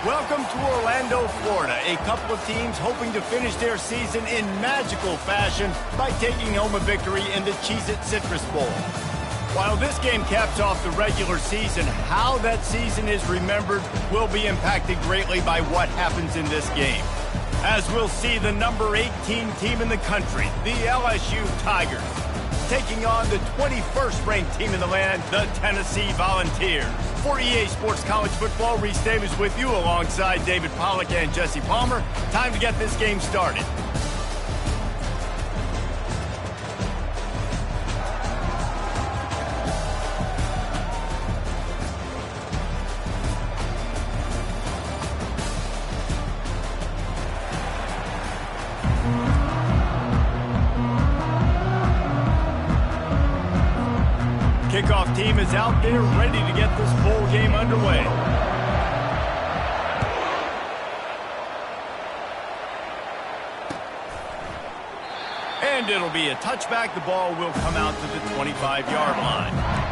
Welcome to Orlando, Florida. A couple of teams hoping to finish their season in magical fashion by taking home a victory in the Cheez-It Citrus Bowl. While this game caps off the regular season, how that season is remembered will be impacted greatly by what happens in this game. As we'll see the number 18 team in the country, the LSU Tigers, taking on the 21st ranked team in the land, the Tennessee Volunteers. For EA Sports College Football, Reese Davis with you alongside David Pollack and Jesse Palmer. Time to get this game started. Kickoff team is out there ready to get this bowl game underway. And it'll be a touchback. The ball will come out to the 25-yard line.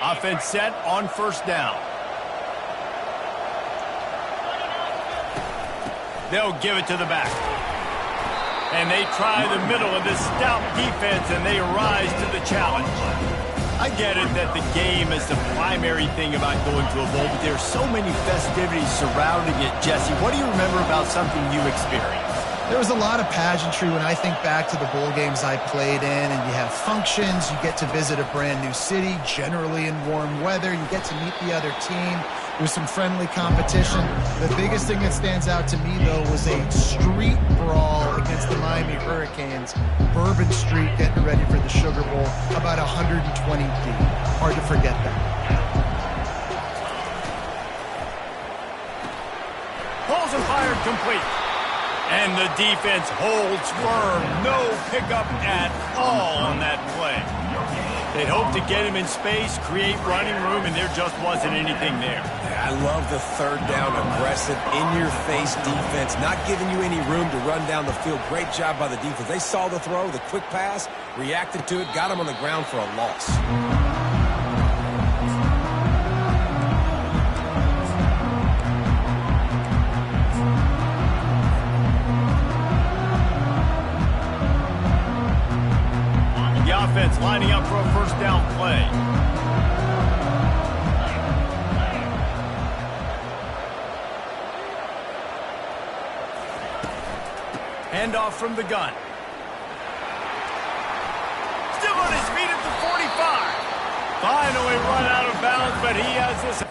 Offense set on first down. They'll give it to the back. And they try the middle of this stout defense, and they rise to the challenge. I get it that the game is the primary thing about going to a bowl, but there's so many festivities surrounding it. Jesse, what do you remember about something you experienced? There was a lot of pageantry when I think back to the bowl games I played in, and you have functions, you get to visit a brand new city, generally in warm weather, you get to meet the other team, there's some friendly competition. The biggest thing that stands out to me, though, was a street brawl against the Miami Hurricanes, Bourbon Street getting ready for the Sugar Bowl, about 120 deep. Hard to forget that. Balls and fired complete. And the defense holds firm. No pickup at all on that play. They'd hope to get him in space, create running room, and there just wasn't anything there. I love the third down, aggressive, in-your-face defense, not giving you any room to run down the field. Great job by the defense. They saw the throw, the quick pass, reacted to it, got him on the ground for a loss. Offense lining up for a first down play. Handoff from the gun. Still on his feet at the 45. Finally run out of bounds, but he has this.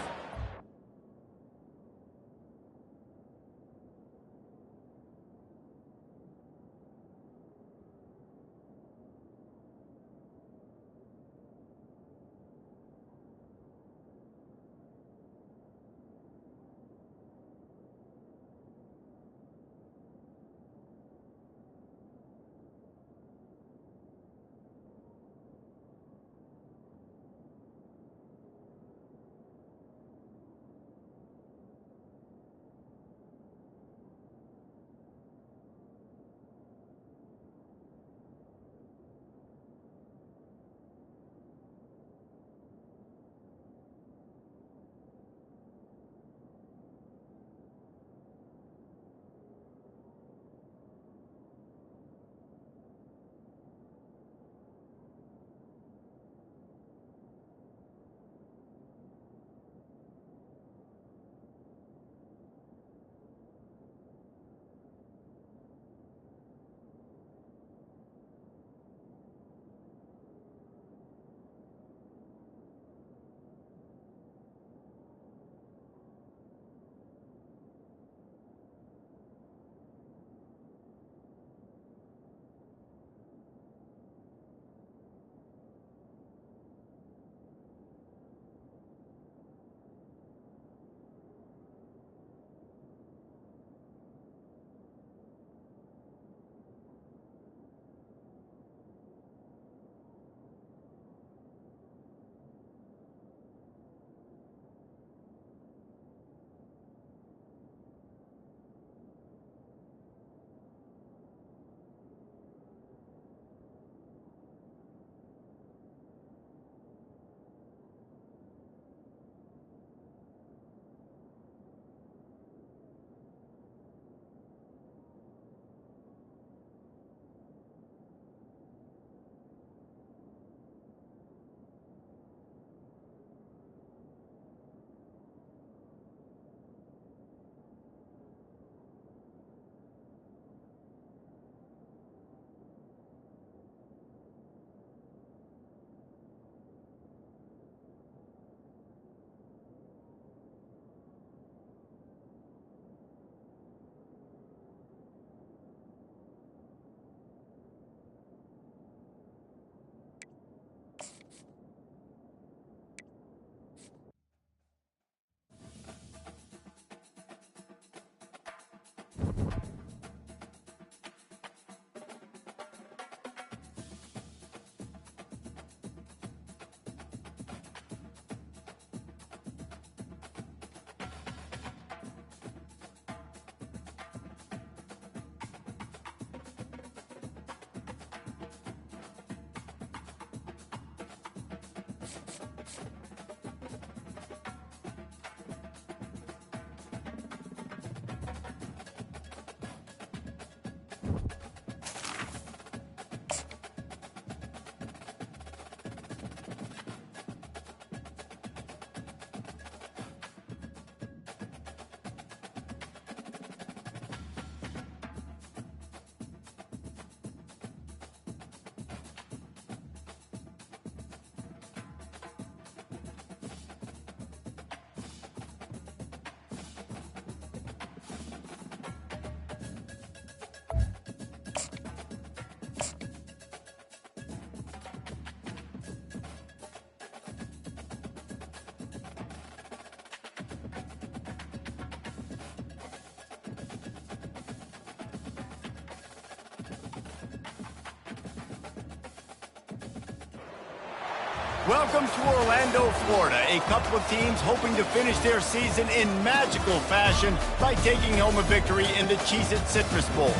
Welcome to Orlando, Florida. A couple of teams hoping to finish their season in magical fashion by taking home a victory in the Cheez-It Citrus Bowl.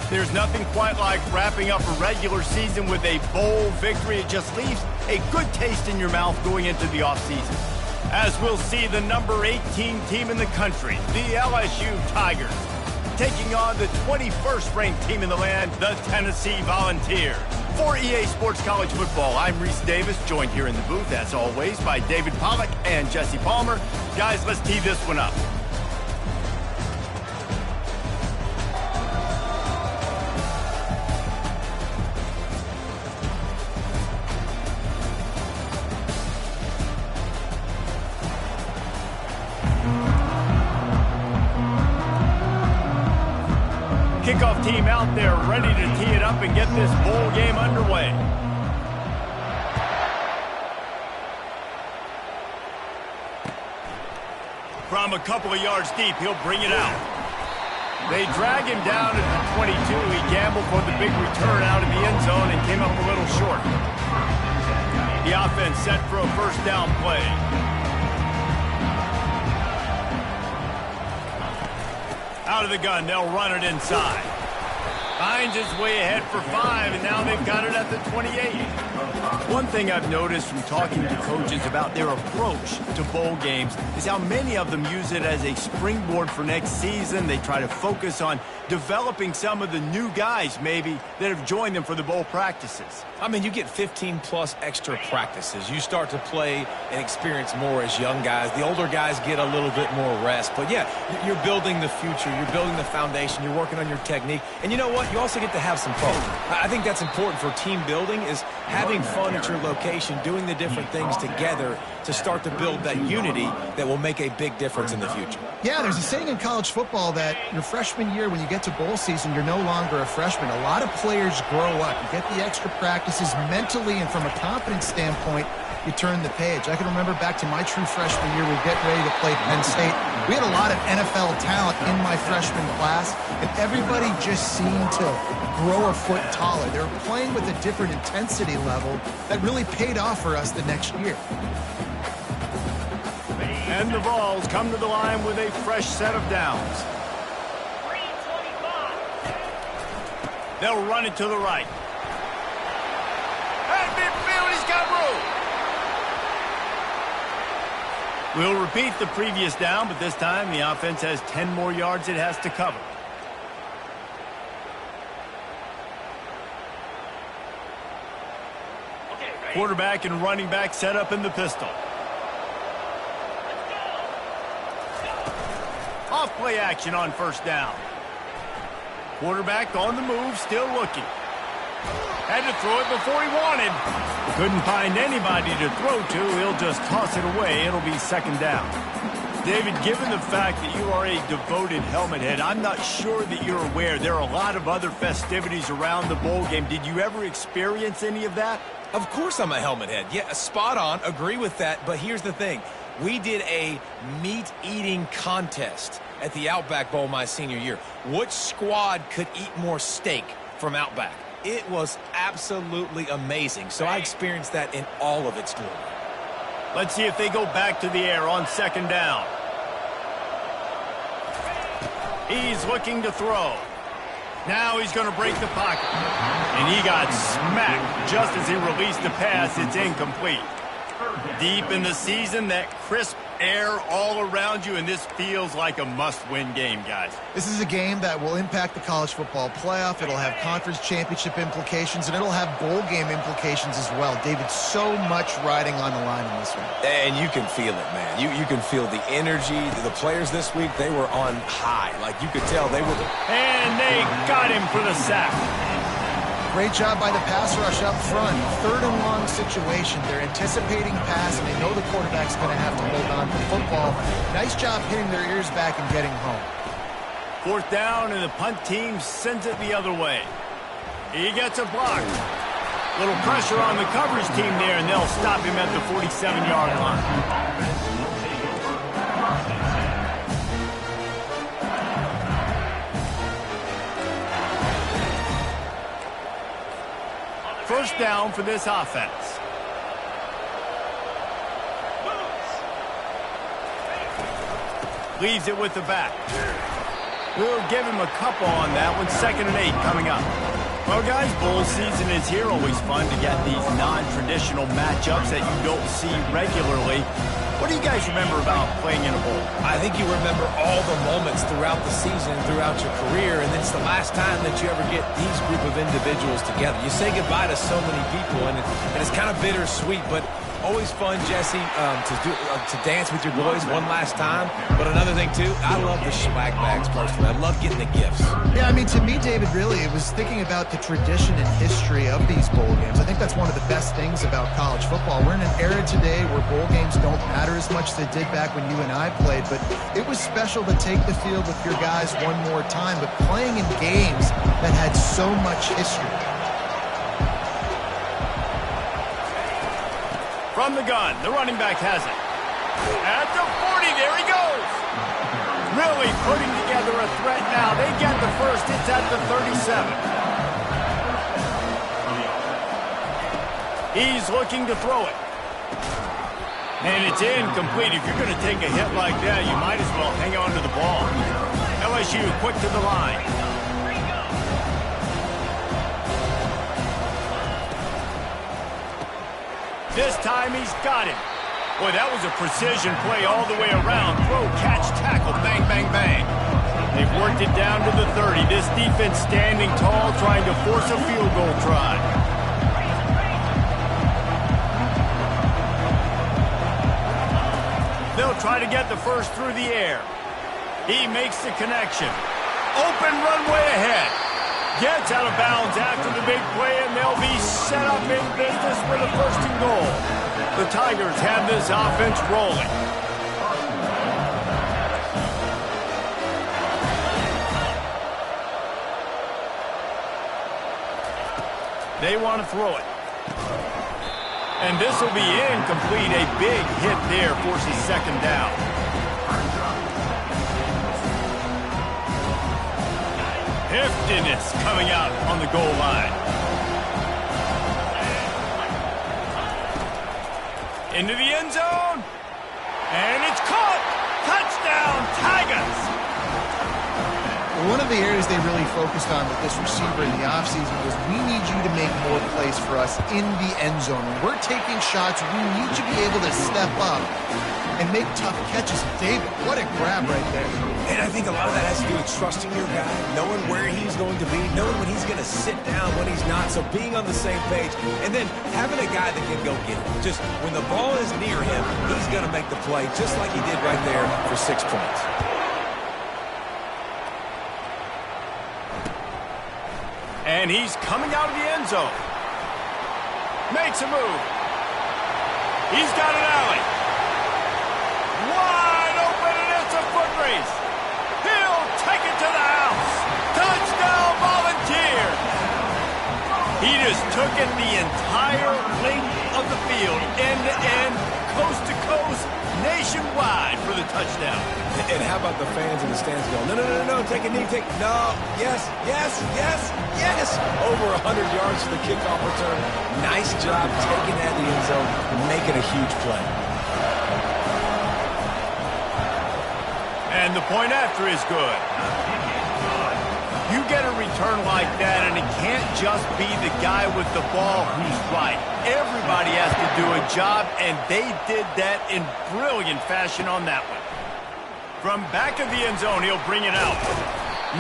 There's nothing quite like wrapping up a regular season with a bowl victory. It just leaves a good taste in your mouth going into the offseason. As we'll see the number 18 team in the country, the LSU Tigers, taking on the 21st ranked team in the land, the Tennessee Volunteers. For EA Sports College Football, I'm Reese Davis, joined here in the booth, as always, by David Pollack and Jesse Palmer. Guys, let's tee this one up. Kickoff team out there ready to tee it up and get this bowl game underway. From a couple of yards deep, he'll bring it out. They drag him down at the 22. He gambled for the big return out of the end zone and came up a little short. The offense set for a first down play. Out of the gun, they'll run it inside. Finds his way ahead for 5, and now they've got it at the 28. One thing I've noticed from talking to coaches about their approach to bowl games is how many of them use it as a springboard for next season. They try to focus on developing some of the new guys, maybe, that have joined them for the bowl practices. I mean, you get 15-plus extra practices. You start to play and experience more as young guys. The older guys get a little bit more rest. But, yeah, you're building the future. You're building the foundation. You're working on your technique. And you know what? You also get to have some fun. I think that's important for team building, is having fun at your location, doing the different things together to start to build that unity that will make a big difference in the future. Yeah, there's a saying in college football that your freshman year, when you get to bowl season, you're no longer a freshman. A lot of players grow up. You get the extra practices mentally, and from a confidence standpoint, you turn the page. I can remember back to my true freshman year, we were getting ready to play Penn State. We had a lot of NFL talent in my freshman class, and everybody just seemed to grow a foot taller. They were playing with a different intensity level that really paid off for us the next year. And the Vols come to the line with a fresh set of downs. They'll run it to the right. At midfield, he's got room. We'll repeat the previous down, but this time the offense has 10 more yards it has to cover. Quarterback and running back set up in the pistol. Off play action on first down. Quarterback on the move, still looking. Had to throw it before he wanted. Couldn't find anybody to throw to. He'll just toss it away. It'll be second down. David, given the fact that you are a devoted helmet head, I'm not sure that you're aware there are a lot of other festivities around the bowl game. Did you ever experience any of that? Of course I'm a helmet head. Yeah, spot on. Agree with that. But here's the thing. We did a meat-eating contest at the Outback Bowl my senior year. Which squad could eat more steak from Outback? It was absolutely amazing. So I experienced that in all of its glory. Let's see if they go back to the air on second down. He's looking to throw. Now he's going to break the pocket. And he got smacked just as he released the pass. It's incomplete. Deep in the season, that crisp air all around you, and this feels like a must-win game, guys. This is a game that will impact the college football playoff. It'll have conference championship implications, and it'll have bowl game implications as well. David, so much riding on the line in this one. And you can feel it, man. You can feel the energy. The players this week, they were on high. Like, you could tell they were... And they got him for the sack. Great job by the pass rush up front. 3rd and long situation. They're anticipating pass, and they know the quarterback's going to have to hold on to the football. Nice job hitting their ears back and getting home. 4th down, and the punt team sends it the other way. He gets a block. Little pressure on the coverage team there, and they'll stop him at the 47-yard line. First down for this offense. Leaves it with the back. We'll give him a couple on that one. 2nd and 8 coming up. Well, guys, bowl season is here. Always fun to get these non-traditional matchups that you don't see regularly. What do you guys remember about playing in a bowl? I think you remember all the moments throughout the season, throughout your career, and it's the last time that you ever get these group of individuals together. You say goodbye to so many people, and it's kind of bittersweet, but always fun, Jesse, to dance with your boys one last time. But another thing, too, I love the swag bags, personally. I love getting the gifts. Yeah, I mean, to me, David, really, it was thinking about the tradition and history of these bowl games. I think that's one of the best things about college football. We're in an era today where bowl games don't matter as much as they did back when you and I played, but it was special to take the field with your guys one more time, but playing in games that had so much history. From the gun, the running back has it. At the 40, there he goes. Really putting together a threat now. They get the first. It's at the 37. He's looking to throw it. And it's incomplete. If you're going to take a hit like that, you might as well hang on to the ball. LSU quick to the line. This time he's got him. Boy, that was a precision play all the way around. Throw, catch, tackle, bang, bang, bang. They've worked it down to the 30. This defense standing tall, trying to force a field goal try. They'll try to get the first through the air. He makes the connection. Open runway ahead. Gets out of bounds after the big play, and they'll be set up in business for the 1st and goal. The Tigers have this offense rolling. They want to throw it. And this will be incomplete. A big hit there forces 2nd down. Heftiness coming out on the goal line. Into the end zone. And it's caught. Touchdown, Tigers. One of the areas they really focused on with this receiver in the offseason was we need you to make more plays for us in the end zone. When we're taking shots, we need you to be able to step up and make tough catches. David, what a grab right there. And I think a lot of that has to do with trusting your guy, knowing where he's going to be, knowing when he's going to sit down, when he's not, so being on the same page, and then having a guy that can go get it. Just when the ball is near him, he's going to make the play, just like he did right there for 6 points. And he's coming out of the end zone. Makes a move. He's got an alley. Wide open, and it's a foot race. He'll take it to the house. Touchdown, Volunteers. He just took it the entire length of the field, end to end, coast to coast, nationwide for the touchdown. And how about the fans in the stands going, no, take a knee, no, yes. Over 100 yards to the kickoff return. Nice job taking that in the end zone and making a huge play. And the point after is good. You get a return like that, and it can't just be the guy with the ball who's right. Everybody has to do a job, and they did that in brilliant fashion on that one. From back of the end zone, he'll bring it out.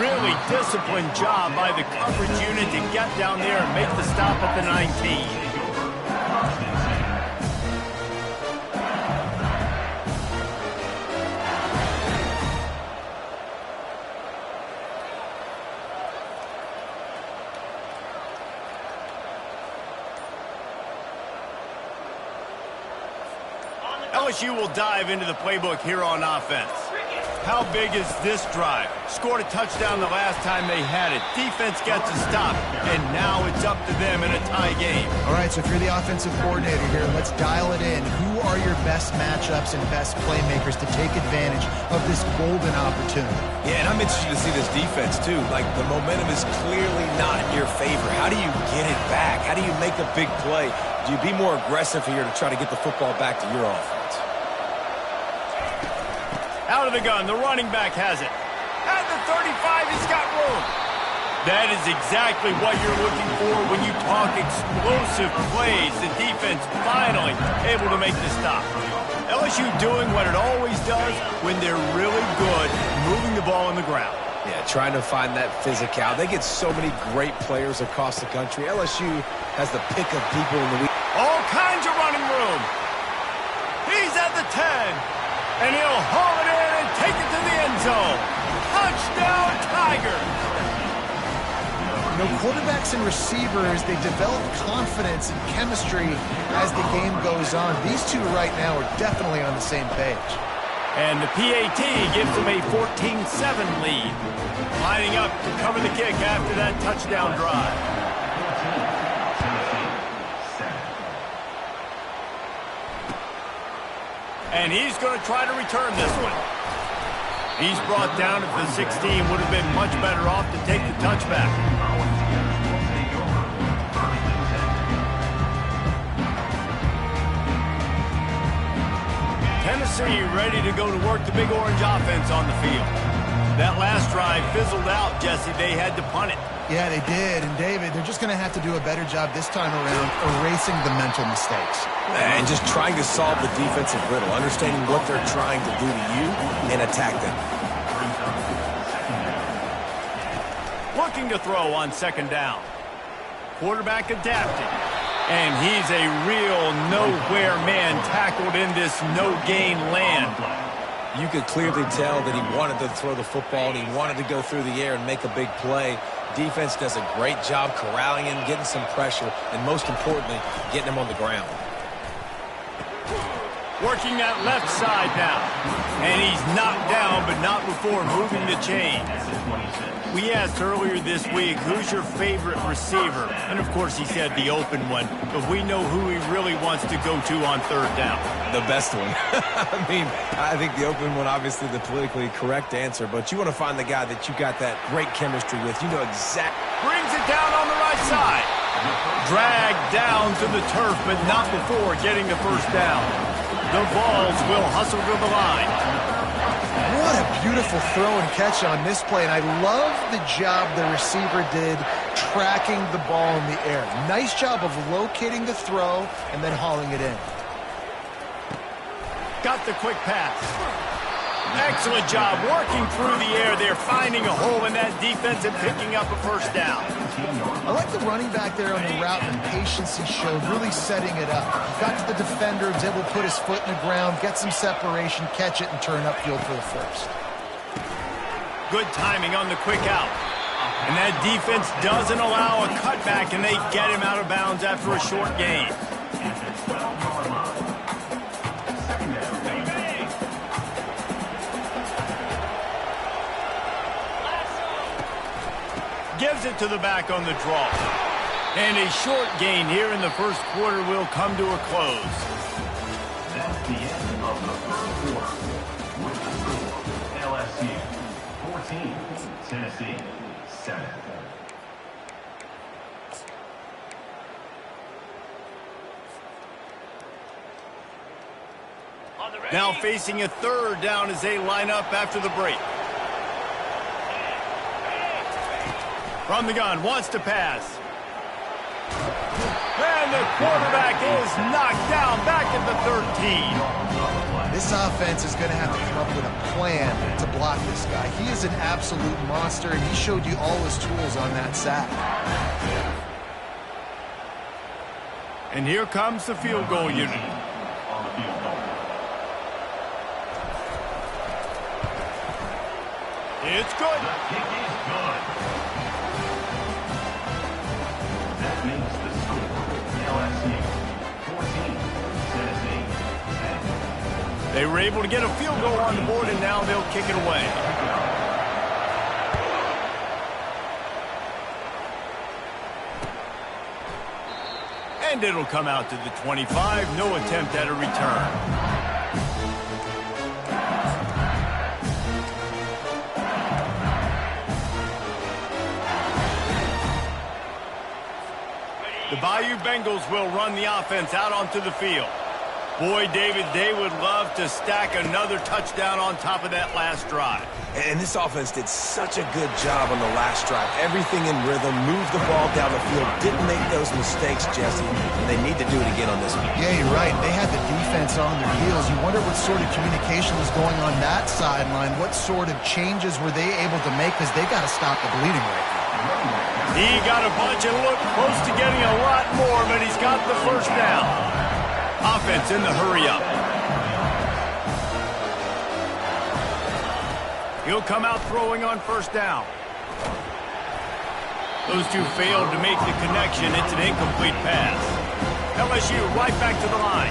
Really disciplined job by the coverage unit to get down there and make the stop at the 19. LSU will dive into the playbook here on offense. How big is this drive? Scored a touchdown the last time they had it. Defense gets a stop, and now it's up to them in a tie game. All right, so if you're the offensive coordinator here, let's dial it in. Who are your best matchups and best playmakers to take advantage of this golden opportunity? Yeah, and I'm interested to see this defense, too. Like, the momentum is clearly not in your favor. How do you get it back? How do you make a big play? Do you be more aggressive here to try to get the football back to your offense? Out of the gun, the running back has it. At the 35, he's got room. That is exactly what you're looking for when you talk explosive plays. The defense finally able to make the stop. LSU doing what it always does when they're really good, moving the ball on the ground. Yeah, trying to find that physical. They get so many great players across the country. LSU has the pick of people in the league. All kinds of running room. He's at the 10. And he'll haul it in and take it to the end zone. Touchdown, Tigers! You know, quarterbacks and receivers, they develop confidence and chemistry as the game goes on. These two right now are definitely on the same page. And the PAT gives them a 14-7 lead. Lining up to cover the kick after that touchdown drive. And he's going to try to return this one. He's brought down at the 16. Would have been much better off to take the touchback. Tennessee ready to go to work the Big Orange offense on the field. That last drive fizzled out, Jesse. They had to punt it. Yeah, they did. And, David, they're just going to have to do a better job this time around erasing the mental mistakes. And just trying to solve the defensive riddle, understanding what they're trying to do to you and attack them. Looking to throw on second down. Quarterback adapting. And he's a real nowhere man tackled in this no-gain land. You could clearly tell that he wanted to throw the football and he wanted to go through the air and make a big play. Defense does a great job corralling him, getting some pressure, and most importantly, getting him on the ground. Working that left side now. And he's knocked down, but not before moving the chains. We asked earlier this week, who's your favorite receiver? And, of course, he said the open one. But we know who he really wants to go to on third down. The best one. I think the open one, obviously the politically correct answer. But you want to find the guy that you got that great chemistry with. You know exactly. Brings it down on the right side. Dragged down to the turf, but not before getting the first down. The Vols will hustle to the line. What a beautiful throw and catch on this play. And I love the job the receiver did tracking the ball in the air. Nice job of locating the throw and then hauling it in. Got the quick pass. Excellent job working through the air there, finding a hole in that defense and picking up a first down. I like the running back there on the route and the patience he showed, really setting it up. Got to the defender, was able to put his foot in the ground, get some separation, catch it, and turn upfield for the first. Good timing on the quick out. And that defense doesn't allow a cutback, and they get him out of bounds after a short gain. Gives it to the back on the draw. And a short gain here in the first quarter will come to a close. That's the end of the first quarter. With the score, LSU 14, Tennessee 7. Now facing a third down as they line up after the break. From the gun, wants to pass. And the quarterback is knocked down back at the 13. This offense is going to have to come up with a plan to block this guy. He is an absolute monster, and he showed you all his tools on that sack. And here comes the field goal unit. It's good. The kick is good. That makes the score LSU 14, Tennessee 10. They were able to get a field goal on the board, and now they'll kick it away. And it'll come out to the 25. No attempt at a return. The Bayou Bengals will run the offense out onto the field. Boy, David, they would love to stack another touchdown on top of that last drive. And this offense did such a good job on the last drive. Everything in rhythm, moved the ball down the field, didn't make those mistakes, Jesse, and they need to do it again on this one. Yeah, you're right. They had the defense on their heels. You wonder what sort of communication was going on that sideline. What sort of changes were they able to make, because they got to stop the bleeding right now. He got a bunch and looked close to getting a lot more, but he's got the first down. Offense in the hurry-up. He'll come out throwing on first down. Those two failed to make the connection. It's an incomplete pass. LSU right back to the line.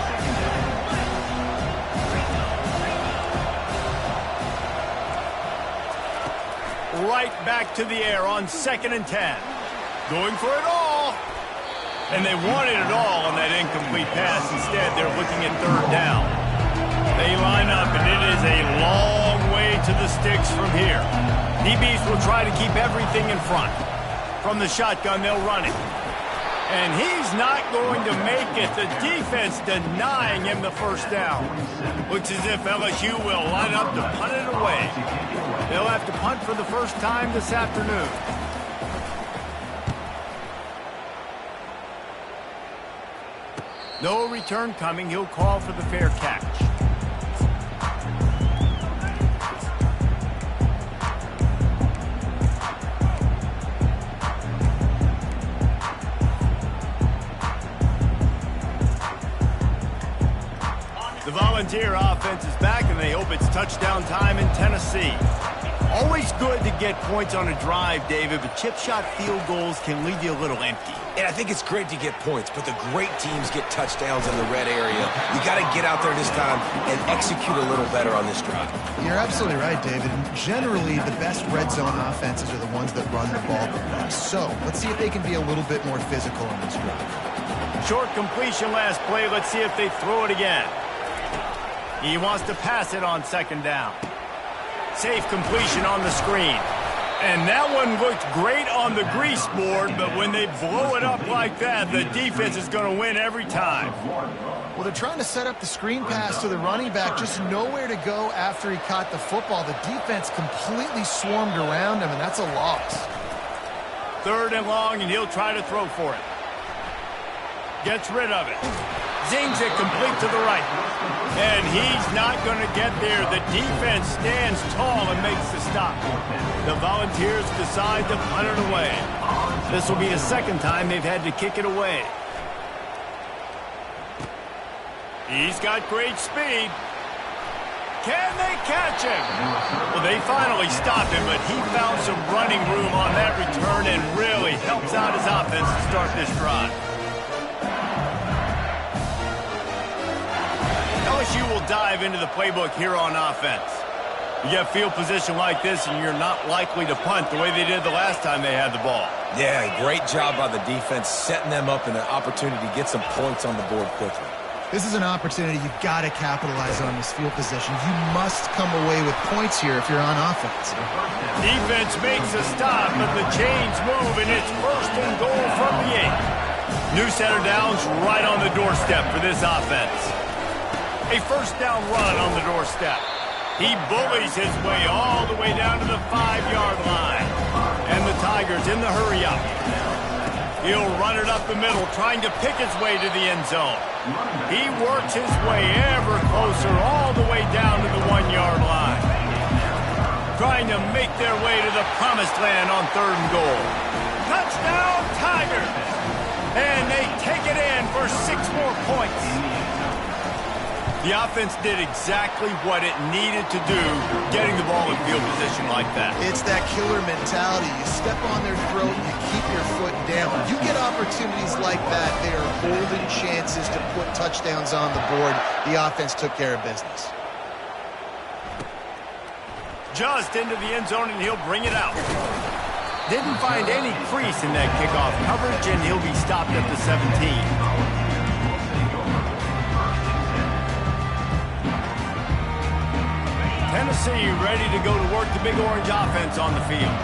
Right back to the air on 2nd and 10. Going for it all. And they wanted it all on that incomplete pass. Instead, they're looking at third down. They line up, and it is a long way to the sticks from here. DBs will try to keep everything in front. From the shotgun, they'll run it. And he's not going to make it. The defense denying him the first down. Looks as if LSU will line up to punt it away. They'll have to punt for the first time this afternoon. No return coming. He'll call for the fair catch. The Volunteer offense is back, and they hope it's touchdown time in Tennessee. Always good to get points on a drive, David, but chip shot field goals can leave you a little empty. And I think it's great to get points, but the great teams get touchdowns in the red area. You got to get out there this time and execute a little better on this drive. You're absolutely right, David. And generally, the best red zone offenses are the ones that run the ball the best. So let's see if they can be a little bit more physical in this drive. Short completion last play. Let's see if they throw it again. He wants to pass it on 2nd down. Safe completion on the screen. And that one looked great on the grease board, but when they blow it up like that, the defense is going to win every time. Well, they're trying to set up the screen pass to the running back, just nowhere to go after he caught the football. The defense completely swarmed around him, and that's a loss. 3rd and long, and he'll try to throw for it. Gets rid of it. Zings it complete to the right. And he's not going to get there. The defense stands tall and makes the stop. The Volunteers decide to punt it away. This will be the 2nd time they've had to kick it away. He's got great speed. Can they catch him? Well, they finally stopped him, but he found some running room on that return and really helps out his offense to start this drive. LSU will dive into the playbook here on offense. You get field position like this, and you're not likely to punt the way they did the last time they had the ball. Yeah, great job by the defense, setting them up in an opportunity to get some points on the board quickly. This is an opportunity you've got to capitalize on this field position. You must come away with points here if you're on offense. Defense makes a stop, but the chains move, and it's 1st and goal from the 8. New center down's right on the doorstep for this offense. A 1st down run on the doorstep. He bullies his way all the way down to the 5-yard line. And the Tigers in the hurry-up. He'll run it up the middle, trying to pick his way to the end zone. He works his way ever closer, all the way down to the 1-yard line. Trying to make their way to the promised land on 3rd and goal. Touchdown, Tigers! And they take it in for 6 more points. The offense did exactly what it needed to do, getting the ball in field position like that. It's that killer mentality. You step on their throat, you keep your foot down. You get opportunities like that, they are golden chances to put touchdowns on the board. The offense took care of business. Just into the end zone, and he'll bring it out. Didn't find any crease in that kickoff coverage, and he'll be stopped at the 17. Tennessee ready to go to work the Big Orange offense on the field.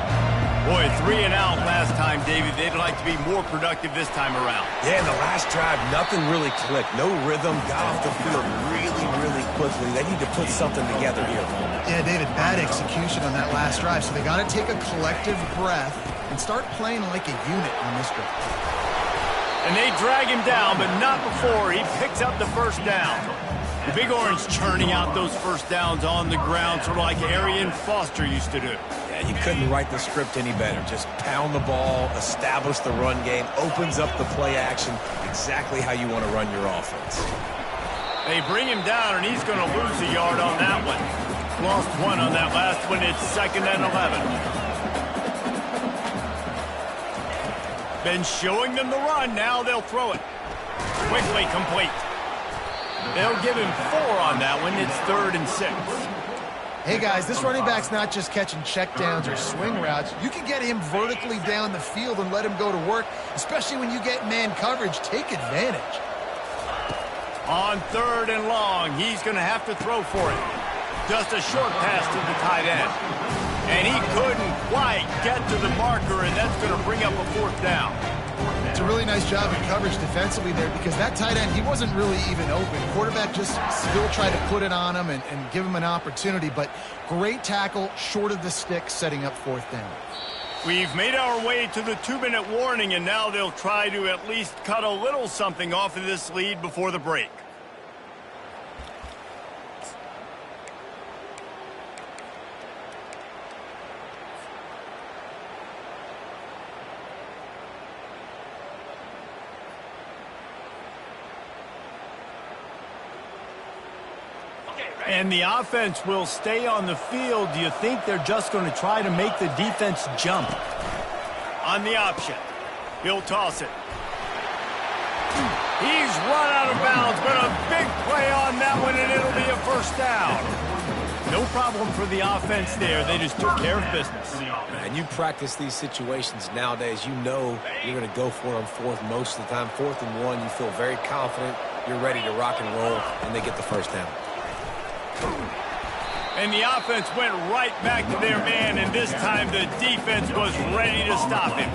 Boy, 3 and out last time, David. They'd like to be more productive this time around. Yeah, in the last drive, nothing really clicked. No rhythm, got off the field really quickly. They need to put something together here. Yeah, David, bad execution on that last drive. So they got to take a collective breath and start playing like a unit on this drive. And they drag him down, but not before he picks up the first down. The Big Orange churning out those first downs on the ground, sort of like Arian Foster used to do. Yeah, you couldn't write the script any better. Just pound the ball, establish the run game, opens up the play action, exactly how you want to run your offense. They bring him down, and he's going to lose a yard on that one. Lost 1 on that last one. It's 2nd and 11. Been showing them the run. Now they'll throw it. Quickly complete. They'll give him 4 on that one. It's 3rd and 6. Hey, guys, this running back's not just catching checkdowns or swing routes. You can get him vertically down the field and let him go to work, especially when you get man coverage. Take advantage. On 3rd and long, he's going to have to throw for it. Just a short pass to the tight end. And he couldn't quite get to the marker, and that's going to bring up a 4th down. It's a really nice job in coverage defensively there because that tight end, he wasn't really even open. Quarterback just still tried to put it on him and give him an opportunity, but great tackle, short of the stick, setting up 4th down. We've made our way to the 2-minute warning, and now they'll try to at least cut a little something off of this lead before the break. And the offense will stay on the field. Do you think they're just going to try to make the defense jump? On the option. He'll toss it. He's run out of bounds, but a big play on that one, and it'll be a 1st down. No problem for the offense there. They just took care of business. And you practice these situations nowadays. You know you're going to go for it on 4th most of the time. 4th and 1, you feel very confident. You're ready to rock and roll, and they get the 1st down. And the offense went right back to their man, and this time the defense was ready to stop him.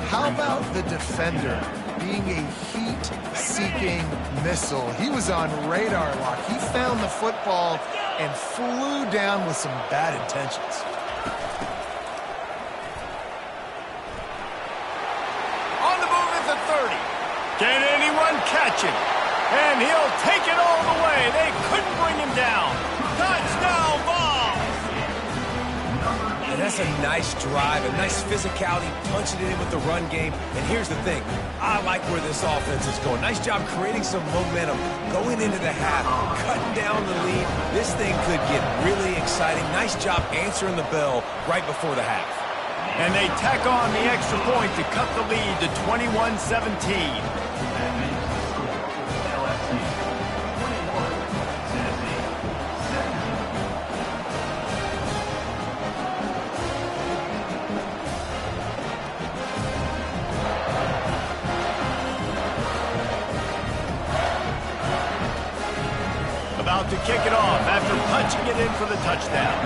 How about the defender being a heat-seeking missile? He was on radar lock. He found the football and flew down with some bad intentions. On the move at the 30. Can anyone catch him? And he'll take it all the way. They couldn't bring him down. Touchdown ball! And that's a nice drive, a nice physicality, punching it in with the run game. And here's the thing. I like where this offense is going. Nice job creating some momentum, going into the half, cutting down the lead. This thing could get really exciting. Nice job answering the bell right before the half. And they tack on the extra point to cut the lead to 21-17. About to kick it off after punching it in for the touchdown.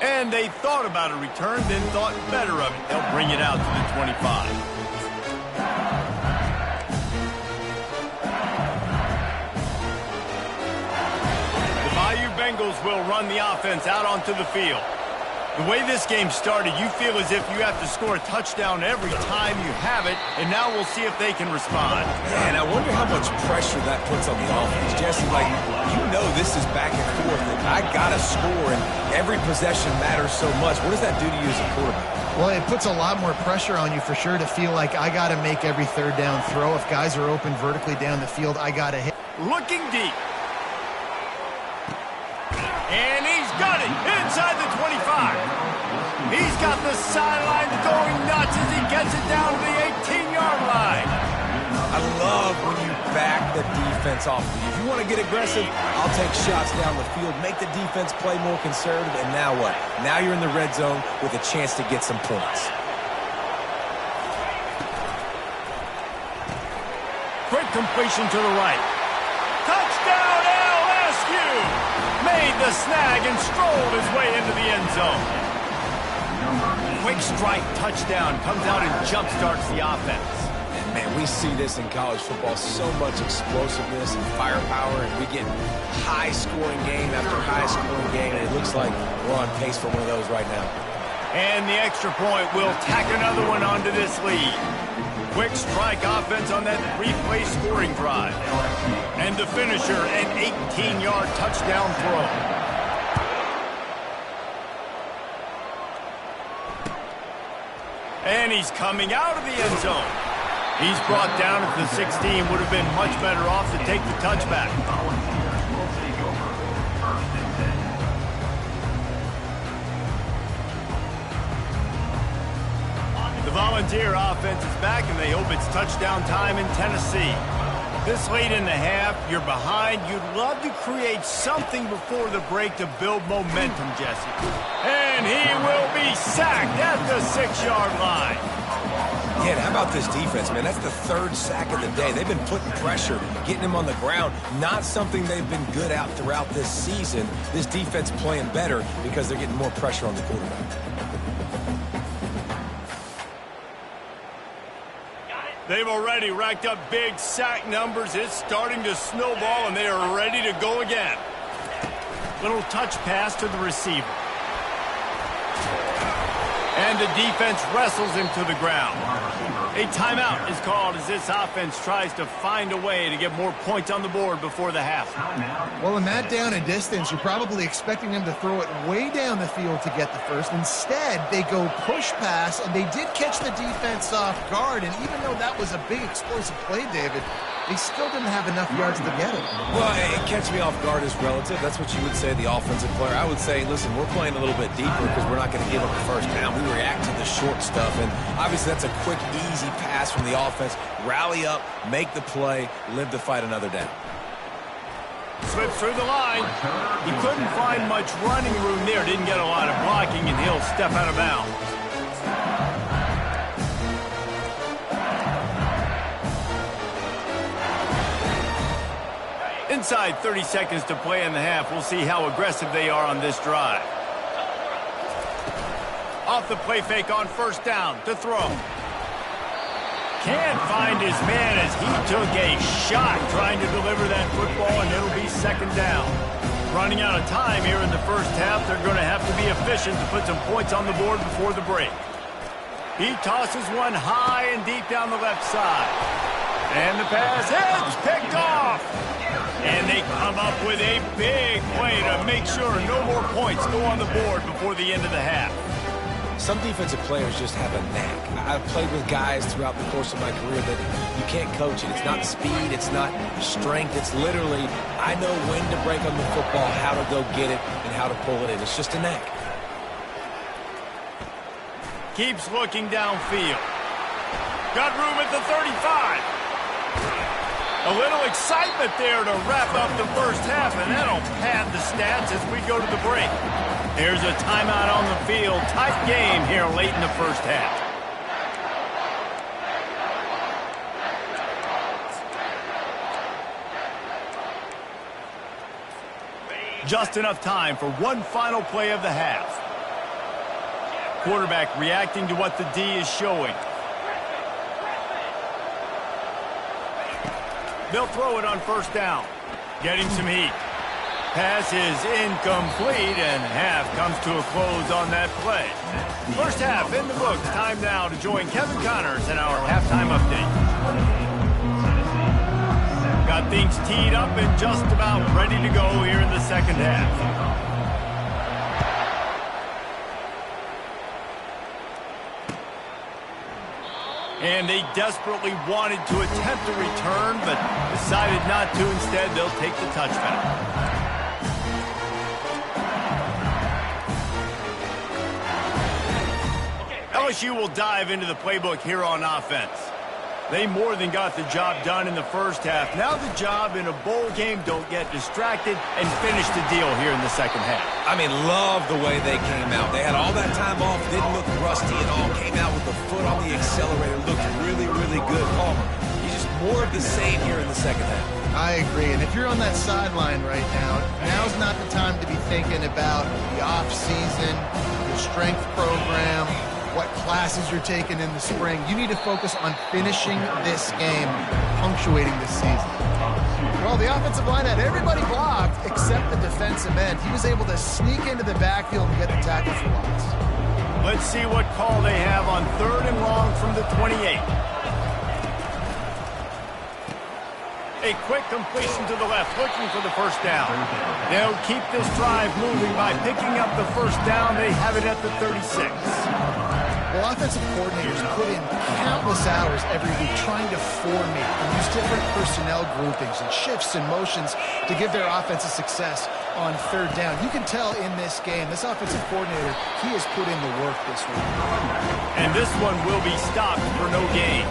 And they thought about a return, then thought better of it. They'll bring it out to the 25. Bengals will run the offense out onto the field. The way this game started, you feel as if you have to score a touchdown every time you have it, and now we'll see if they can respond. And I wonder how much pressure that puts on the offense. Jesse, like, you know this is back and forth, and I got to score, and every possession matters so much. What does that do to you as a quarterback? Well, it puts a lot more pressure on you for sure to feel like I got to make every third down throw. If guys are open vertically down the field, I got to hit. Looking deep. And he's got it inside the 25. He's got the sidelines going nuts as he gets it down to the 18-yard line. I love when you back the defense off of you. If you want to get aggressive, I'll take shots down the field, make the defense play more conservative, and now what? Now you're in the red zone with a chance to get some points. Quick completion to the right. Touchdown, LSU! Made the snag and strolled his way into the end zone. Quick strike touchdown comes out and jump-starts the offense. And man, we see this in college football, so much explosiveness and firepower, and we get high-scoring game after high-scoring game, and it looks like we're on pace for one of those right now. And the extra point will tack another one onto this lead. Quick strike offense on that three-play scoring drive. And the finisher, an 18-yard touchdown throw. And he's coming out of the end zone. He's brought down at the 16. Would have been much better off to take the touchback. The Volunteer offense is back, and they hope it's touchdown time in Tennessee. This late in the half, you're behind. You'd love to create something before the break to build momentum, Jesse. And he will be sacked at the 6-yard line. Yeah, how about this defense, man? That's the third sack of the day. They've been putting pressure, getting him on the ground. Not something they've been good at throughout this season. This defense playing better because they're getting more pressure on the quarterback. They've already racked up big sack numbers. It's starting to snowball, and they are ready to go again. Little touch pass to the receiver. And the defense wrestles him to the ground. A timeout is called as this offense tries to find a way to get more points on the board before the half. Well, in that down and distance, you're probably expecting them to throw it way down the field to get the first. Instead, they go push pass, and they did catch the defense off guard. And even though that was a big explosive play, David, they still didn't have enough yards to get it. Well, it catch me off guard is relative. That's what you would say, the offensive player. I would say, listen, we're playing a little bit deeper because we're not going to give up the first down. We react to the short stuff, and obviously that's a quick, easy pass from the offense. Rally up, make the play, live to fight another down. Slips through the line. He couldn't find much running room there. Didn't get a lot of blocking, and he'll step out of bounds. Inside 30 seconds to play in the half. We'll see how aggressive they are on this drive. Off the play fake on first down to throw. Can't find his man as he took a shot trying to deliver that football, and it'll be second down. Running out of time here in the first half. They're going to have to be efficient to put some points on the board before the break. He tosses one high and deep down the left side. And the pass is picked off. And they come up with a big play to make sure no more points go on the board before the end of the half. Some defensive players just have a knack. I've played with guys throughout the course of my career that you can't coach it. It's not speed, it's not strength. It's literally, I know when to break on the football, how to go get it, and how to pull it in. It's just a knack. Keeps looking downfield. Got room at the 35. A little excitement there to wrap up the first half, and that'll pad the stats as we go to the break. There's a timeout on the field. Tight game here late in the first half. Just enough time for one final play of the half. Quarterback reacting to what the D is showing. They'll throw it on first down. Getting some heat. pass is incomplete, and half comes to a close on that play. First half in the books. Time now to join Kevin Connors in our halftime update. Got things teed up and just about ready to go here in the second half. And they desperately wanted to attempt a return, but decided not to. Instead, they'll take the touchback. LSU will dive into the playbook here on offense. They more than got the job done in the first half. Now the job in a bowl game, don't get distracted and finish the deal here in the second half. I mean, love the way they came out. They had all that time off, didn't look rusty at all, came out with the foot on the accelerator, looked really, really good. Palmer, he's just more of the same here in the second half. I agree, and if you're on that sideline right now, now's not the time to be thinking about the off-season, your strength program, what classes you're taking in the spring. You need to focus on finishing this game, punctuating this season. Well, the offensive line had everybody blocked except the defensive end. He was able to sneak into the backfield and get the tackle for loss. Let's see what call they have on 3rd and long from the 28. A quick completion to the left, looking for the first down. They'll keep this drive moving by picking up the first down. They have it at the 36. Well, offensive coordinators put in countless hours every week trying to formate and use different personnel groupings and shifts and motions to give their offense a success on 3rd down. You can tell in this game, this offensive coordinator, he has put in the work this week. And this one will be stopped for no gain.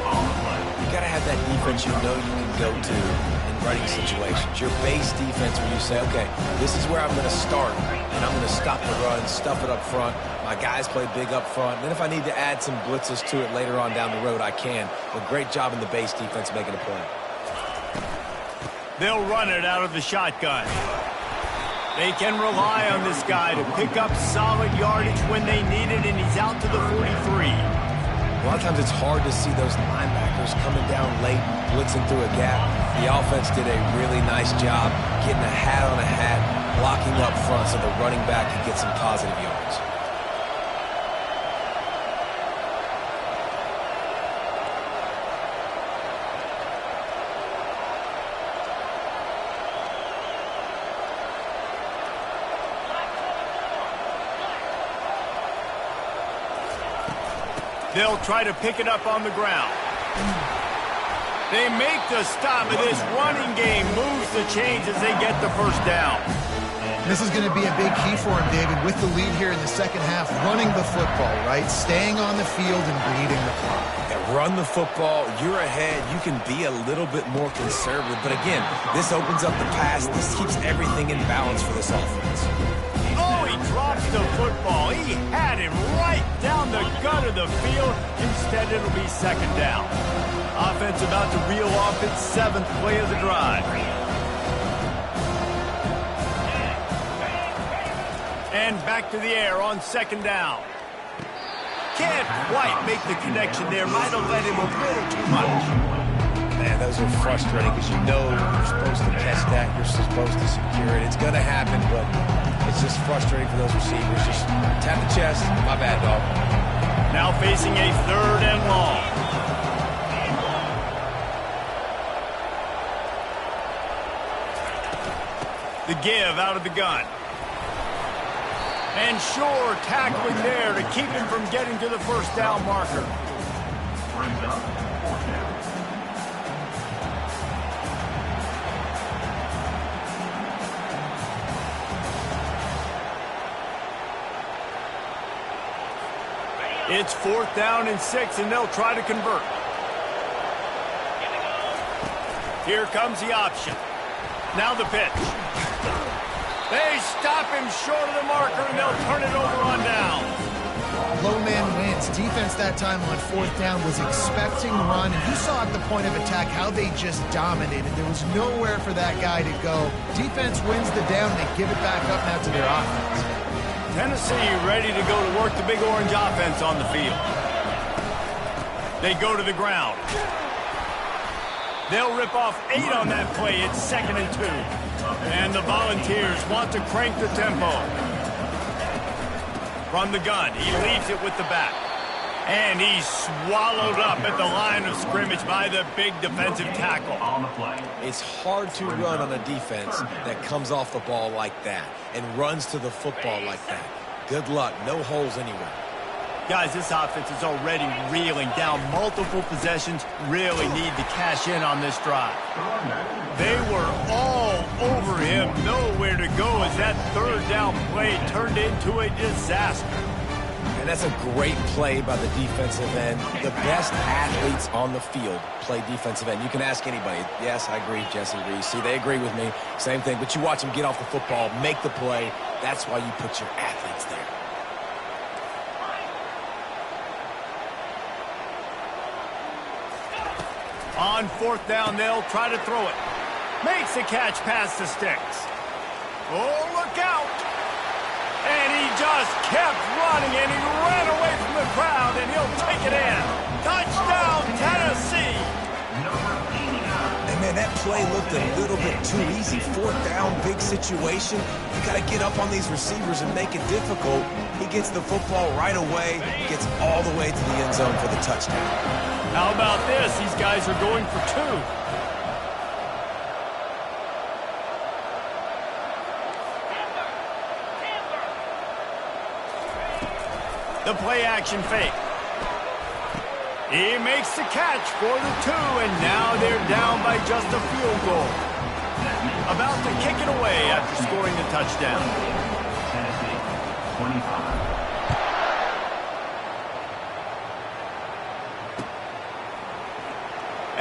You got to have that defense you know you can go to in running situations. Your base defense where you say, okay, this is where I'm going to start, and I'm going to stop the run, stuff it up front. My guys play big up front. Then if I need to add some blitzes to it later on down the road, I can. But great job in the base defense making a play. They'll run it out of the shotgun. They can rely on this guy to pick up solid yardage when they need it, and he's out to the 43. A lot of times it's hard to see those linebackers coming down late, blitzing through a gap. The offense did a really nice job getting a hat on a hat, blocking up front so the running back could get some positive yards. They'll try to pick it up on the ground. They make the stop, and this running game moves the chains as they get the first down. This is going to be a big key for him, David, with the lead here in the second half, running the football, right? Staying on the field and beating the clock. Yeah, run the football. You're ahead. You can be a little bit more conservative. But again, this opens up the pass. This keeps everything in balance for this offense. Oh, he drops the football. He had him right down the gut of the field. Instead, it'll be second down. Offense about to reel off its 7th play of the drive. And back to the air on second down. Can't quite make the connection there. Might have let him a little too much. Man, those are frustrating because you know you're supposed to catch that. You're supposed to secure it. It's going to happen, but it's just frustrating for those receivers. Just tap the chest. My bad, dog. Now facing a 3rd and long. The give out of the gun. And sure, tackling there to keep him from getting to the first down marker. It's 4th down and 6, and they'll try to convert. Here comes the option. Now the pitch. They stop him short of the marker, and they'll turn it over on down. Low man wins. Defense that time on 4th down was expecting run, and you saw at the point of attack how they just dominated. There was nowhere for that guy to go. Defense wins the down, and they give it back up now to their offense. Tennessee ready to go to work the big orange offense on the field. They go to the ground. They'll rip off 8 on that play. It's 2nd and 2. And the Volunteers want to crank the tempo. From the gun, he leaves it with the back. And he's swallowed up at the line of scrimmage by the big defensive tackle. It's hard to run on a defense that comes off the ball like that and runs to the football like that. Good luck. No holes anywhere. Guys, this offense is already reeling down multiple possessions. Really need to cash in on this drive. They were all over him. Nowhere to go as that third down play turned into a disaster. And that's a great play by the defensive end. The best athletes on the field play defensive end. You can ask anybody. Yes, I agree, Jesse Reese. See, they agree with me. Same thing. But you watch them get off the football, make the play. That's why you put your athletes there. On fourth down, they'll try to throw it. Makes the catch past the sticks. Oh, look out! And he just kept running, and he ran away from the crowd, and he'll take it in. Touchdown, Tennessee! And man, that play looked a little bit too easy. Fourth down, big situation. You got to get up on these receivers and make it difficult. He gets the football right away, gets all the way to the end zone for the touchdown. How about this? These guys are going for two. The play action fake. He makes the catch for the two, and now they're down by just a field goal. About to kick it away after scoring the touchdown. Tennessee, 25.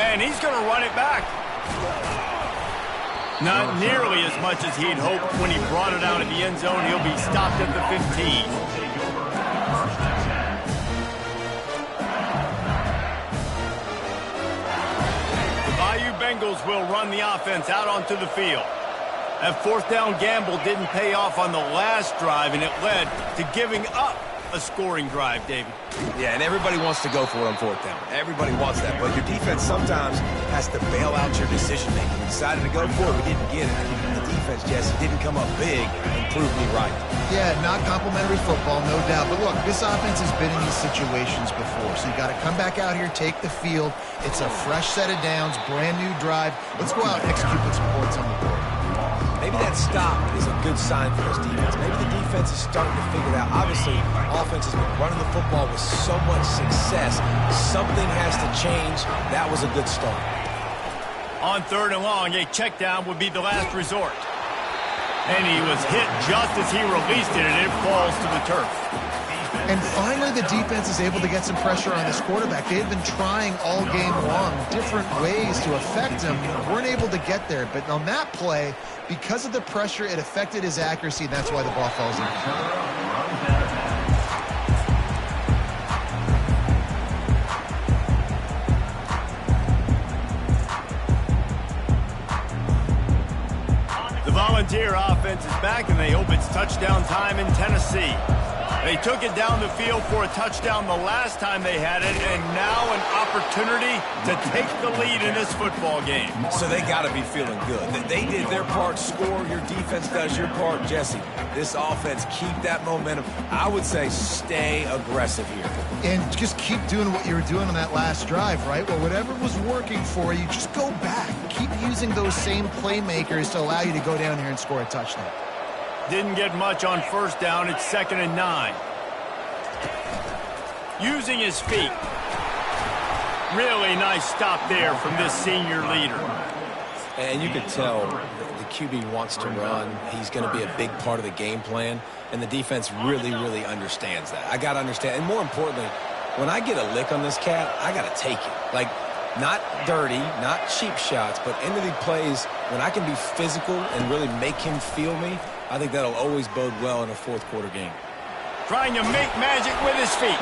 And he's going to run it back. Not nearly as much as he'd hoped when he brought it out of the end zone. He'll be stopped at the 15. Bengals will run the offense out onto the field. That fourth down gamble didn't pay off on the last drive, and it led to giving up a scoring drive, David. Yeah, and everybody wants to go for it on fourth down. Everybody wants that, but your defense sometimes has to bail out your decision-making. We decided to go for it. We didn't get it. The defense, Jesse, didn't come up big and prove me right. Yeah, not complimentary football, no doubt. But look, this offense has been in these situations before, so you got to come back out here, take the field. It's a fresh set of downs, brand new drive. Let's go out and execute with some points on the board. Maybe that stop is a good sign for this defense. Maybe the defense is starting to figure it out. Obviously, offense has been running the football with so much success. Something has to change. That was a good start. On third and long, a check down would be the last resort. And he was hit just as he released it, and it falls to the turf. And finally, the defense is able to get some pressure on this quarterback. They've been trying all game long different ways to affect him. Weren't able to get there. But on that play, because of the pressure, it affected his accuracy, and that's why the ball falls in. The Volunteer offense is back, and they hope it's touchdown time in Tennessee. They took it down the field for a touchdown the last time they had it, and now an opportunity to take the lead in this football game. So they got to be feeling good. They did their part, score, your defense does your part. Jesse, this offense, keep that momentum. I would say stay aggressive here. And just keep doing what you were doing on that last drive, right? Well, whatever was working for you, just go back. Keep using those same playmakers to allow you to go down here and score a touchdown. Didn't get much on first down. It's 2nd and 9. Using his feet. Really nice stop there from this senior leader. And you can tell the QB wants to run. He's going to be a big part of the game plan. And the defense really, really understands that. I got to understand. And more importantly, when I get a lick on this cat, I got to take it. Like, not dirty, not cheap shots, but into the plays when I can be physical and really make him feel me, I think that'll always bode well in a fourth quarter game. Trying to make magic with his feet.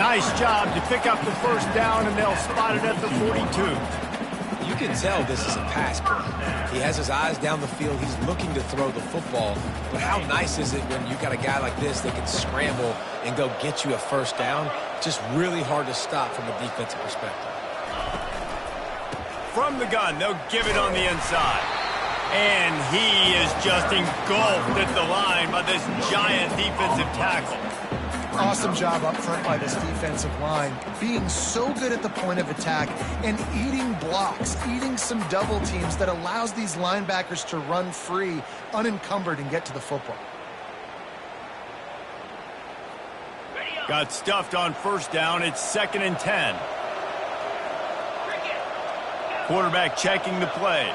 Nice job to pick up the first down, and they'll spot it at the 42. You can tell this is a pass play. He has his eyes down the field. He's looking to throw the football. But how nice is it when you got a guy like this that can scramble and go get you a first down? Just really hard to stop from a defensive perspective. From the gun, they'll give it on the inside. And he is just engulfed at the line by this giant defensive tackle. Awesome job up front by this defensive line, being so good at the point of attack and eating blocks, eating some double teams that allows these linebackers to run free, unencumbered, and get to the football. Got stuffed on first down. It's 2nd and 10. Quarterback checking the play.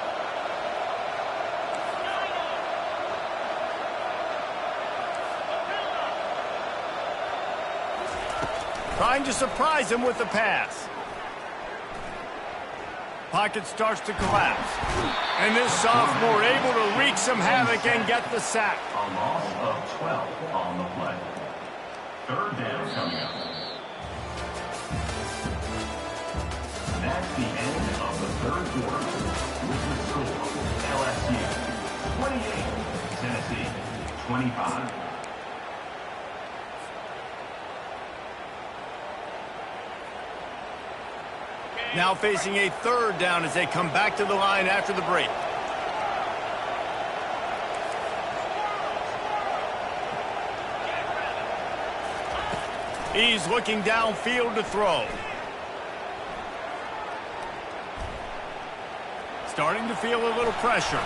Trying to surprise him with the pass. Pocket starts to collapse. And this sophomore able to wreak some havoc and get the sack. A loss of 12 on the play. 3rd down coming up. That's the end of the 3rd quarter. With the score, LSU 28, Tennessee 25. Now facing a 3rd down as they come back to the line after the break. He's looking downfield to throw. Starting to feel a little pressure.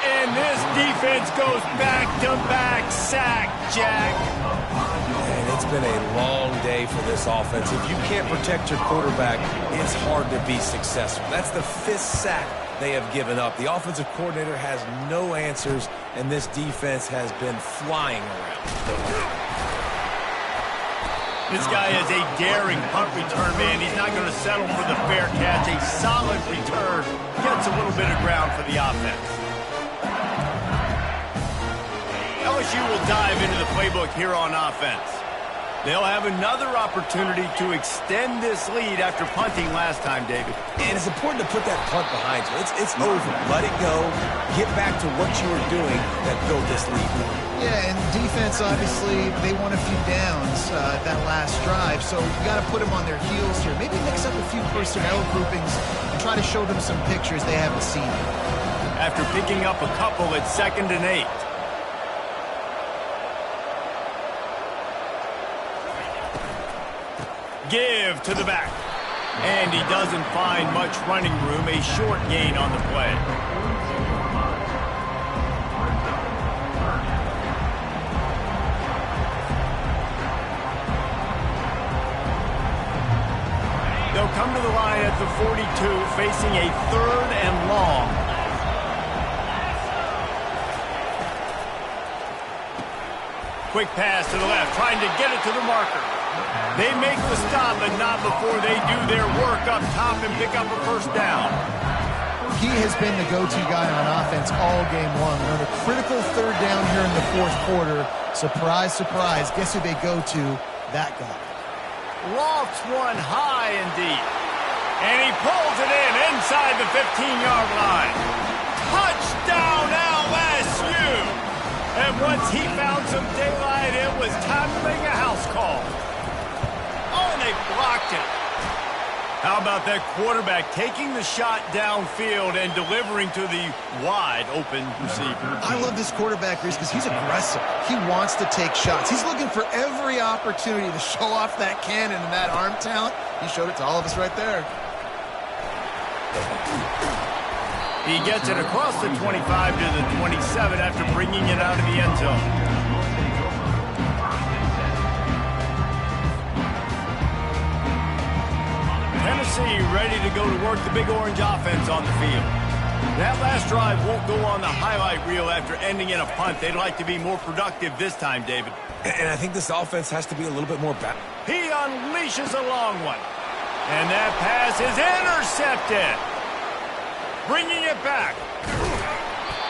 And this defense goes back-to-back sack, Jack. And it's been a long day for this offense. If you can't protect your quarterback, it's hard to be successful. That's the 5th sack they have given up. The offensive coordinator has no answers, and this defense has been flying around. This guy is a daring punt return man. He's not going to settle for the fair catch. A solid return gets a little bit of ground for the offense. LSU will dive into the playbook here on offense. They'll have another opportunity to extend this lead after punting last time, David. And it's important to put that punt behind you. It's over. Let it go. Get back to what you were doing that built this lead. Yeah, and defense, obviously, they won a few downs that last drive, so you got to put them on their heels here. Maybe mix up a few personnel groupings and try to show them some pictures they haven't seen. After picking up a couple, it's 2nd and 8. Give to the back. And he doesn't find much running room. A short gain on the play. They'll come to the line at the 42, facing a 3rd and long. Quick pass to the left, trying to get it to the marker. They make the stop, but not before they do their work up top and pick up a first down. He has been the go-to guy on offense all game long. We're on a critical 3rd down here in the 4th quarter. Surprise, surprise. Guess who they go to? That guy. Lofts one high and deep. And he pulls it in inside the 15-yard line. Touchdown, LSU! And once he found some daylight, it was time to make a house call. Oh, and they blocked it. How about that quarterback taking the shot downfield and delivering to the wide-open receiver? I love this quarterback, Reese, because he's aggressive. He wants to take shots. He's looking for every opportunity to show off that cannon and that arm talent. He showed it to all of us right there. He gets it across the 25 to the 27 after bringing it out of the end zone. Tennessee ready to go to work the Big Orange offense on the field. That last drive won't go on the highlight reel after ending in a punt. They'd like to be more productive this time, David. And I think this offense has to be a little bit more back. He unleashes a long one. And that pass is intercepted. Bringing it back.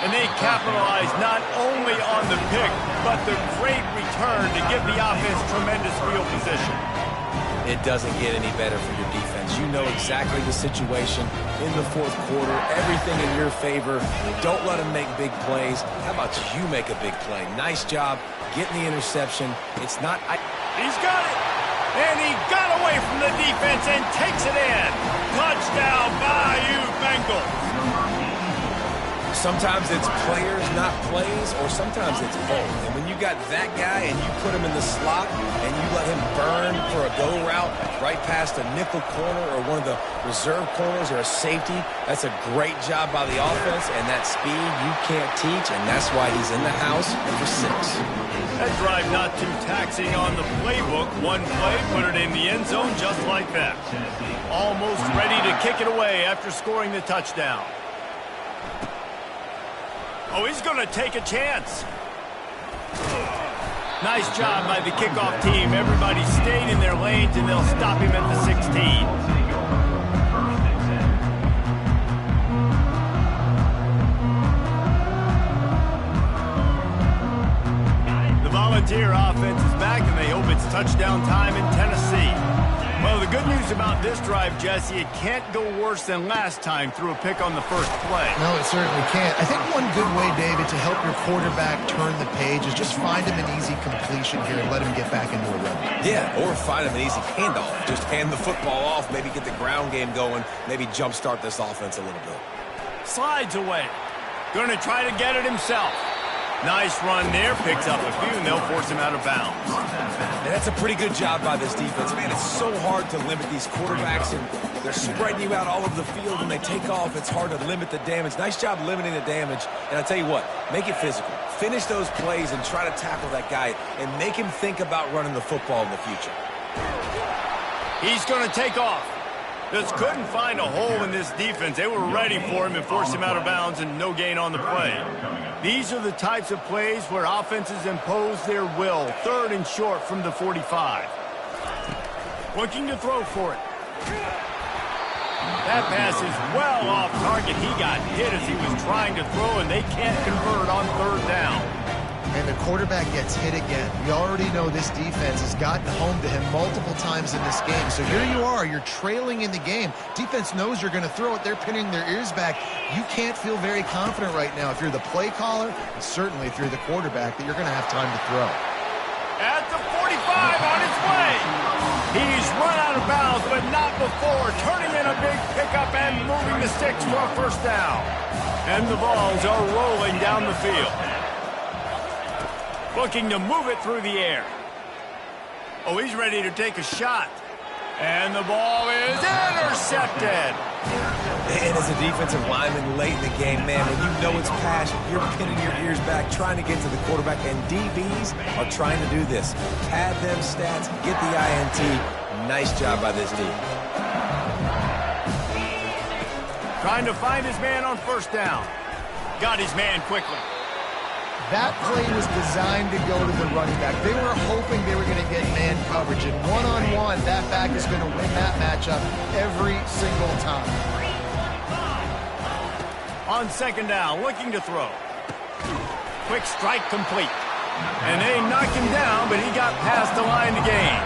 And they capitalize not only on the pick, but the great return to give the offense tremendous field position. It doesn't get any better for your defense. You know exactly the situation in the 4th quarter. Everything in your favor. Don't let them make big plays. How about you make a big play? Nice job getting the interception. It's not... He's got it. And he got away from the defense and takes it in. Touchdown, Bayou Bengals. Sometimes it's players, not plays, or sometimes it's both. And when you got that guy and you put him in the slot and you let him burn for a go route right past a nickel corner or one of the reserve corners or a safety, that's a great job by the offense, and that speed you can't teach, and that's why he's in the house for 6. That drive not too taxing on the playbook. One play, put it in the end zone just like that. Almost ready to kick it away after scoring the touchdown. Oh, he's going to take a chance. Nice job by the kickoff team. Everybody stayed in their lanes, and they'll stop him at the 16. The Volunteer offense is back, and they hope it's touchdown time in Tennessee. Well, the good news about this drive, Jesse, it can't go worse than last time through a pick on the first play. No, it certainly can't. I think one good way, David, to help your quarterback turn the page is just find him an easy completion here and let him get back into a run. Yeah, or find him an easy handoff. Just hand the football off, maybe get the ground game going, maybe jumpstart this offense a little bit. Slides away. Going to try to get it himself. Nice run there, picks up a few, and they'll force him out of bounds. And that's a pretty good job by this defense. Man, it's so hard to limit these quarterbacks, and they're spreading you out all over the field. When they take off, it's hard to limit the damage. Nice job limiting the damage. And I tell you what, make it physical. Finish those plays and try to tackle that guy and make him think about running the football in the future. He's going to take off. Just couldn't find a hole in this defense. They were ready for him and forced him out of bounds, and no gain on the play. These are the types of plays where offenses impose their will. 3rd and short from the 45. Looking to throw for it. That pass is well off target. He got hit as he was trying to throw, and they can't convert on 3rd down. And the quarterback gets hit again. We already know this defense has gotten home to him multiple times in this game. So here you are, you're trailing in the game. Defense knows you're going to throw it. They're pinning their ears back. You can't feel very confident right now if you're the play caller, and certainly if you're the quarterback, that you're going to have time to throw. At the 45 on his way. He's run out of bounds, but not before. Turning in a big pickup and moving the sticks for a 1st down. And the balls are rolling down the field. Looking to move it through the air. Oh, he's ready to take a shot. And the ball is intercepted. And as a defensive lineman late in the game, man, when you know it's passion, you're pinning your ears back, trying to get to the quarterback, and DBs are trying to do this. Pad them stats, get the INT. Nice job by this team. Trying to find his man on 1st down. Got his man quickly. That play was designed to go to the running back. They were hoping they were going to get man coverage, and one-on-one, that back is going to win that matchup every single time. On 2nd down, looking to throw. Quick strike complete. And they knocked him down, but he got past the line to gain.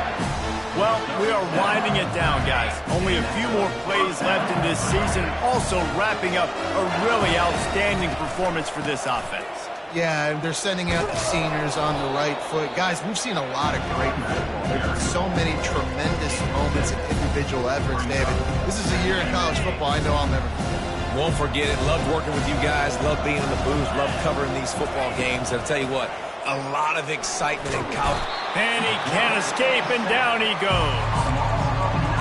Well, we are winding it down, guys. Only a few more plays left in this season, also wrapping up a really outstanding performance for this offense. Yeah, and they're sending out the seniors on the right foot. Guys, we've seen a lot of great football. There's so many tremendous moments and individual efforts, David. This is a year in college football I know I'll never forget. Won't forget it. Loved working with you guys. Loved being in the booth. Loved covering these football games. And I'll tell you what, a lot of excitement in college. And he can't escape, and down he goes.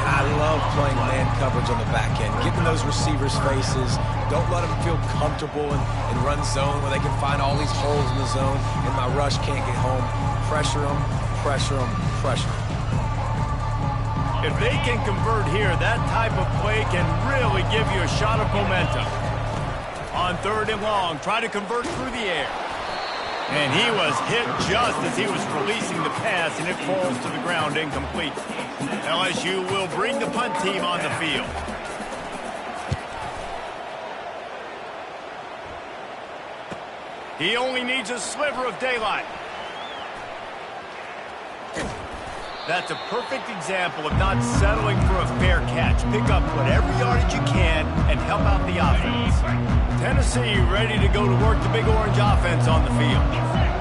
I love playing man coverage on the back end, getting those receivers' faces. Don't let them feel comfortable and run zone where they can find all these holes in the zone, and my rush can't get home. Pressure them, pressure them, pressure them. If they can convert here, that type of play can really give you a shot of momentum. On 3rd and long, try to convert through the air. And he was hit just as he was releasing the pass, and it falls to the ground incomplete. LSU will bring the punt team on the field. He only needs a sliver of daylight. That's a perfect example of not settling for a fair catch. Pick up whatever yardage you can and help out the offense. Tennessee ready to go to work the Big Orange offense on the field.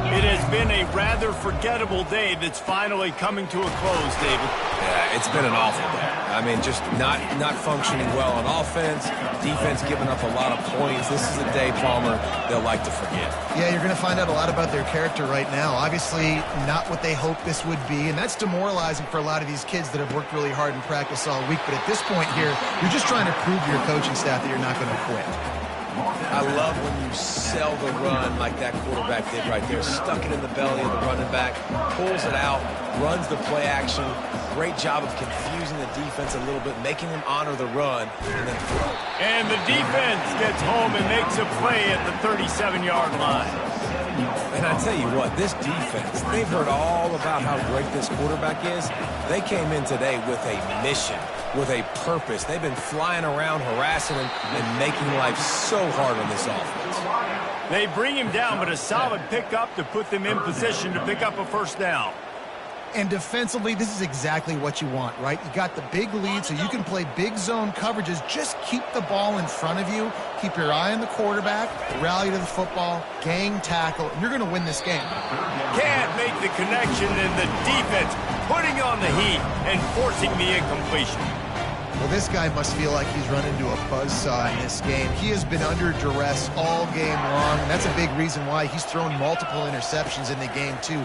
It has been a rather forgettable day that's finally coming to a close, David. Yeah, it's been an awful day. I mean, just not functioning well on offense. Defense giving up a lot of points. This is a day, Palmer, they'll like to forget. Yeah, you're going to find out a lot about their character right now. Obviously, not what they hoped this would be, and that's demoralizing for a lot of these kids that have worked really hard in practice all week. But at this point here, you're just trying to prove to your coaching staff that you're not going to quit. I love when you sell the run like that quarterback did right there. Stuck it in the belly of the running back, pulls it out, runs the play action. Great job of confusing the defense a little bit, making them honor the run, and then throw. And the defense gets home and makes a play at the 37-yard line. And I tell you what, this defense, they've heard all about how great this quarterback is. They came in today with a mission, with a purpose. They've been flying around, harassing him, and making life so hard on this offense. They bring him down, but a solid pickup to put them in position to pick up a first down. And defensively, this is exactly what you want, right? You got the big lead, so you can play big zone coverages. Just keep the ball in front of you. Keep your eye on the quarterback, rally to the football, gang tackle, and you're going to win this game. Can't make the connection, and the defense putting on the heat and forcing the incompletion. Well, this guy must feel like he's run into a buzzsaw in this game. He has been under duress all game long, and that's a big reason why he's thrown multiple interceptions in the game, too.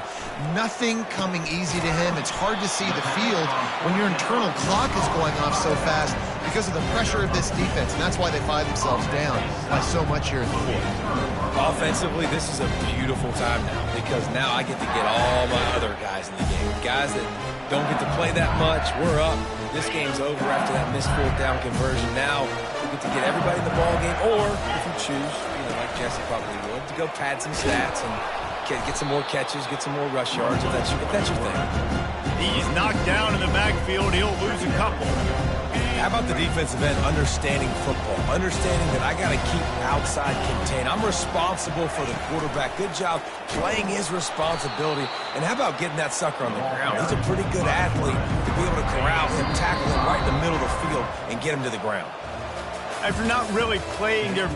Nothing coming easy to him. It's hard to see the field when your internal clock is going off so fast because of the pressure of this defense, and that's why they find themselves down by so much here in the fourth. Offensively, this is a beautiful time now because now I get to get all my other guys in the game. Guys that don't get to play that much, we're up. This game's over after that missed fourth down conversion. Now we get to get everybody in the ball game, or if you choose, like Jesse probably would, to go pad some stats and get some more catches, get some more rush yards if that's your thing. He's knocked down in the backfield. He'll lose a couple. How about the defensive end understanding football, understanding that I got to keep outside contained. I'm responsible for the quarterback. Good job playing his responsibility. And how about getting that sucker on the ground? He's a pretty good athlete to be able to corral him, tackle him right in the middle of the field, and get him to the ground. After not really playing their